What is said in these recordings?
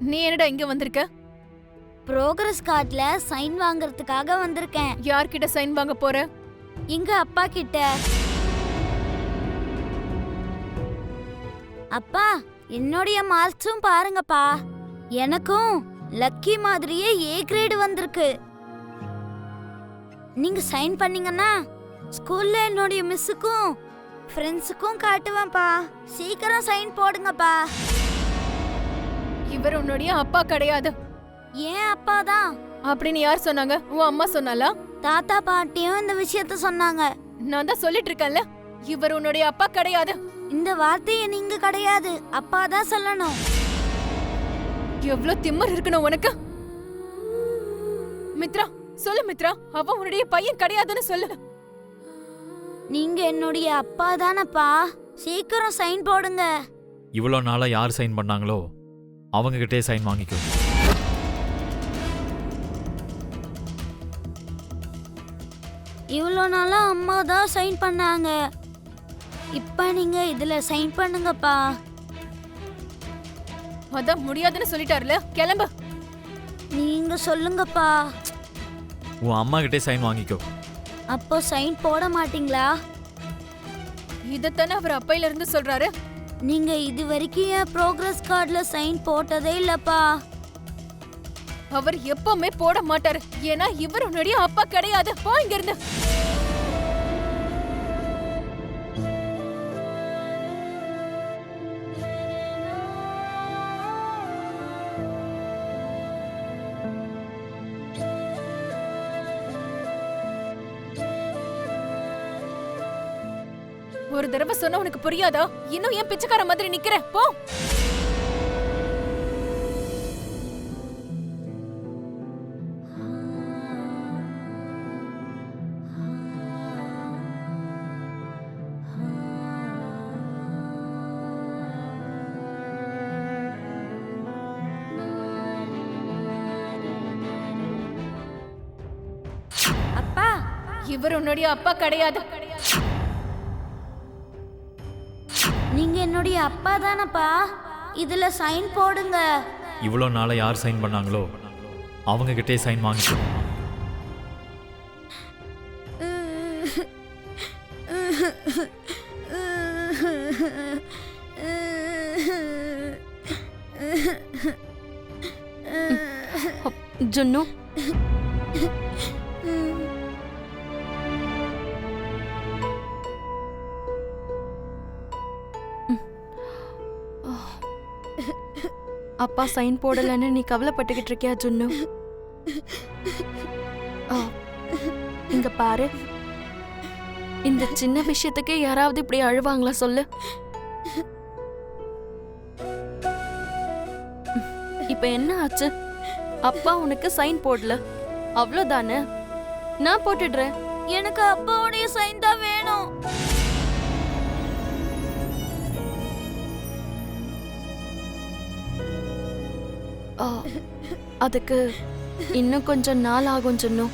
நீ என்னடா இங்க வந்திருக்க? ப்ரோக்ரஸ் கார்டுல சைன் வாங்குறதுக்காக வந்திருக்கேன். யார்கிட்ட சைன் வாங்க போற? எங்க அப்பா கிட்ட. அப்பா, என்னோட மார்க்ஸும் பாருங்கப்பா. எனக்கும் லக்கி மாதிரியே ஏ கிரேட் வந்திருக்கு. நீங்க சைன் பண்ணீங்கன்னா ஸ்கூல்ல என்னோட மிஸ்ஸுக்கும் ஃப்ரெண்ட்ஸுக்கும் காட்டுவேன்ப்பா. சீக்கிரம் சைன் போடுங்கப்பா. இவர் உன்னுடைய அப்பா கிடையாது. ஏன் அப்பா தான் அப்படின்னு யார் சொன்னாங்க? உன் அம்மா சொன்னாலா? தாத்தா பாட்டியும் இந்த விஷயத்த சொன்னாங்க. நான் தான் சொல்லிட்டு இருக்கேன்ல, இவர் உன்னுடைய அப்பா கிடையாது. இந்த வார்த்தையை நீங்க கிடையாது, அப்பா தான் சொல்லணும். எவ்வளவு திமிர் இருக்கணும் உனக்கு. மித்ரா, சொல்லு மித்ரா, அவ உன்னுடைய பையன் கிடையாதுன்னு சொல்லு. நீங்க என்னுடைய அப்பா தானப்பா. சீக்கிரம் சைன் போடுங்க. இவ்வளோ நாளா யார் சைன் பண்ணாங்களோ அவங்க கிட்டே சைன் வாங்கிக்கோ. இவ்வளோ நாளா அம்மா தான் சைன் பண்ணாங்க. இப்ப நீங்க இதுல சைன் பண்ணுங்கப்பா. அதான் முடியாதுன்னு சொல்லிட்டாருல, கிளம்பு. நீங்க சொல்லுங்கப்பா. உன் அம்மா கிட்டே சைன் வாங்கிக்கோ. அப்போ சைன் போட மாட்டீங்களா? இதத்தானே அவர் அப்பையில இருந்து சொல்றாரு. நீங்க இது வரைக்கும் என் ப்ரோக்ரஸ் கார்டுல சைன் போட்டதே இல்லப்பா. அவர் எப்பவுமே போட மாட்டாரு. ஏன்னா இவர் உன்னுடைய அப்பா கிடையாது. போ இங்க இருந்து. ஒரு தடவை சொன்னா உனக்கு புரியாதா? இன்னும் ஏன் பிச்சைக்கார மாதிரி நிக்கிற? போ. அப்பா, இவர் உன்னுடைய அப்பா கிடையாது. நீங்க என்னுடைய அப்பா தானப்பா. இதுல சைன் போடுங்க. இவ்வளோ நாளா யார் சைன் பண்ணாங்களோ அவங்க கிட்டே சைன் வாங்கிக்கோ. ஜுன்னு, அப்பா சைன் போடலன்னு நீ கவலைப்பட்டுக்கிட்டு இருக்கியா ஜுன்னு? இங்க பாரு, இந்த சின்ன விஷயத்துக்கே யாராவது இப்படி அழுவாங்களா சொல்லு? இப்ப என்ன ஆச்சு? அப்பா உனக்கு சைன் போடல, அவ்வளவுதானே? நான் போட்டுடுறேன். எனக்கு அப்பாவுடைய சைன் தான் வேணும். அதுக்கு இன்னும் கொஞ்சம் நாள் ஆகும் சொன்னோம்.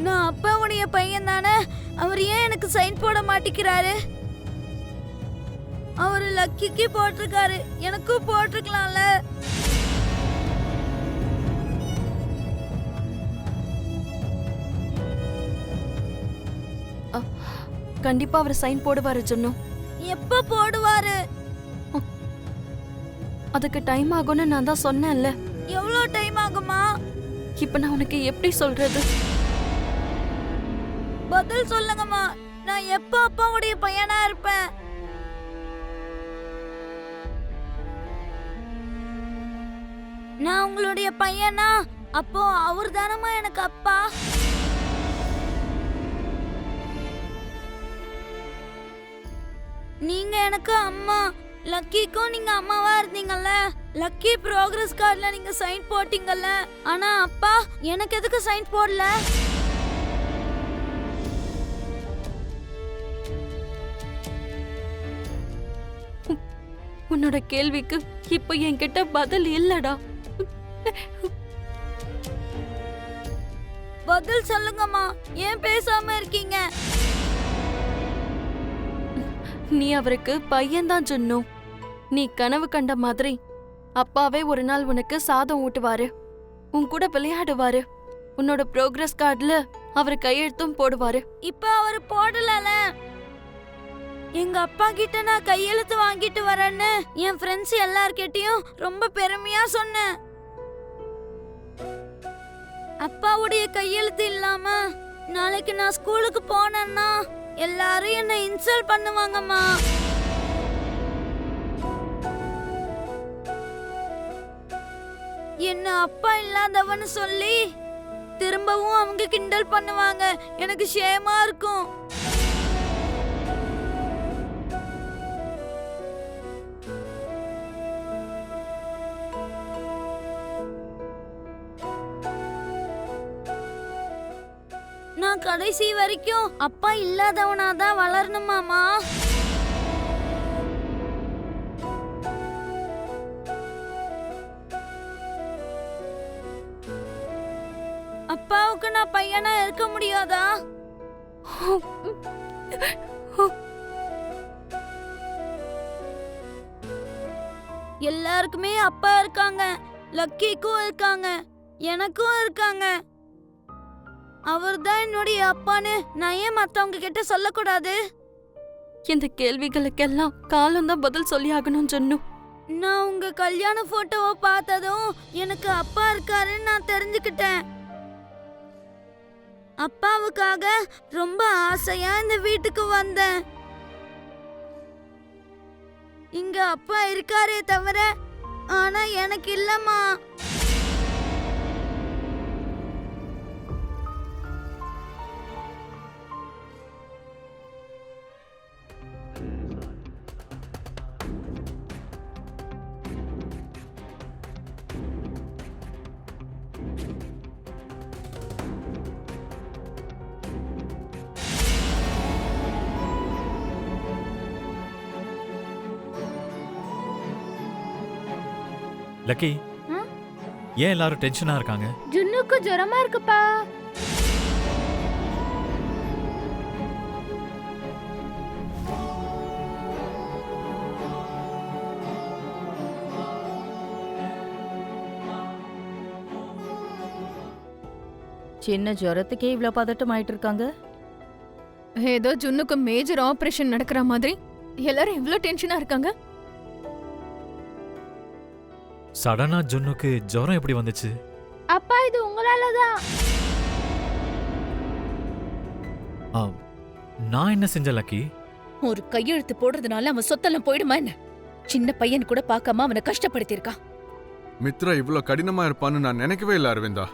நான் அப்பாவுடைய பையன் தானே. அவர் ஏன் எனக்கு சைன் போட மாட்டேங்கிறாரு? அவரு லக்கிக்கு போட்டிருக்காரு, எனக்கும் போட்டிருக்கலாம்ல. கண்டிப்பா அவர் சைன் போடுவாரு சொன்னோம். எப்ப போடுவாரு? அதுக்கு டைம் ஆகும்னு நான் தான் சொன்னேன்ல. எவ்வளவு டைம் ஆகுமா? இப்ப நான் உனக்கு எப்படி சொல்றது? பதில் சொல்லுங்கம்மா. நான் எப்ப அப்பாவுடைய பையனா இருப்பேன்? நான் உங்களுடைய பையனா? அப்போ அவர் தானம்மா எனக்கு அப்பா. நீங்க எனக்கு அம்மா. லக்கிக்கும் நீங்க அம்மாவா இருந்தீங்கல்ல. லக்கி ப்ரோக்ரஸ் கார்டுல நீங்க சைன் போட்டீங்கல்ல. ஆனா அப்பா எனக்கு எதுக்கு சைன் போடல? உன்னோட கேள்விக்கு இப்ப என்கிட்ட பதில் இல்லடா. பதில் சொல்லுங்கம்மா. ஏன் பேசாம இருக்கீங்க? நீ அவருக்கு பையன்தான் சொன்னோம். நீ கனவு கண்ட மாதிரி அப்பாவே ஒரு நாள் உனக்கு சாதம் ஊட்டுவாரு, உன் கூட விளையாடுவாரு, உன்னோட ப்ரோக்ரஸ் கார்டுல அவர் கையெழுத்தும் போடுவாரு. இப்ப அவர் போடலல. எங்க அப்பா கிட்ட நான் கையெழுத்து வாங்கிட்டு வரேன்னு என் ஃப்ரெண்ட்ஸ் எல்லார்கிட்டயும் ரொம்ப பெருமையா சொன்னேன். அப்பாவுடைய கையெழுத்து இல்லாம நாளைக்கு நான் ஸ்கூலுக்கு போனேன்னா எல்லாரும் என்ன இன்சல்ட் பண்ணுவாங்கம்மா. என்ன அப்பா இல்லாதவன்னு சொல்லி திரும்பவும் அவங்க கிண்டல் பண்ணுவாங்க. எனக்கு ஷேமா இருக்கும். நான் கடைசி வரைக்கும் அப்பா இல்லாதவனாதான் வளரணுமாமா. அப்பாவுக்கு நான் பையனா இருக்க முடியாதா? எல்லாருக்குமே அப்பா இருக்காங்க, லக்கிக்கும் இருக்காங்க, எனக்கும் இருக்காங்க. அவர்தான் என்னுடைய அப்பான்னு நான் ஏன் மத்தவங்க கிட்ட சொல்லக்கூடாது? இந்த கேள்விகளுக்கெல்லாம் காலம்தான் பதில் சொல்லி ஆகணும் ஜொன்னு. நான் உங்க கல்யாண போட்டோவை பார்த்ததும் எனக்கு அப்பா இருக்காருன்னு நான் தெரிஞ்சுக்கிட்டேன். அப்பாவுக்காக ரொம்ப ஆசையா இந்த வீட்டுக்கு வந்தேன். இங்க அப்பா இருக்காரே தவிர ஆனா எனக்கு இல்லம்மா. லக்கி, ஏன் எல்லாரும் டென்ஷனா இருக்காங்க? ஜுன்னுக்கு ஜுரமா இருக்குப்பா. சின்ன ஜுரத்துக்கே இவ்ளோ பதட்டம் ஆயிட்டு இருக்காங்க. ஏதோ ஜுன்னுக்கு மேஜர் ஆபரேஷன் நடக்கிற மாதிரி எல்லாரும் இவ்ளோ டென்ஷனா இருக்காங்க. சடனா ஜொன்னுக்கு ஜுரம் எப்படி வந்துச்சு? அப்பா இது உங்களாலதான். நான் என்ன செஞ்ச லக்கி? ஒரு கையெழுத்து போடுறதுனால அவன் சொத்தெல்லாம் போயிடுமா என்ன? சின்ன பையன் கூட பார்க்காம அவனை கஷ்டப்படுத்தி இருக்கான். மித்ரா இவ்ளோ கடினமா இருப்பான்னு நான் நினைக்கவே இல்ல அரவிந்தா.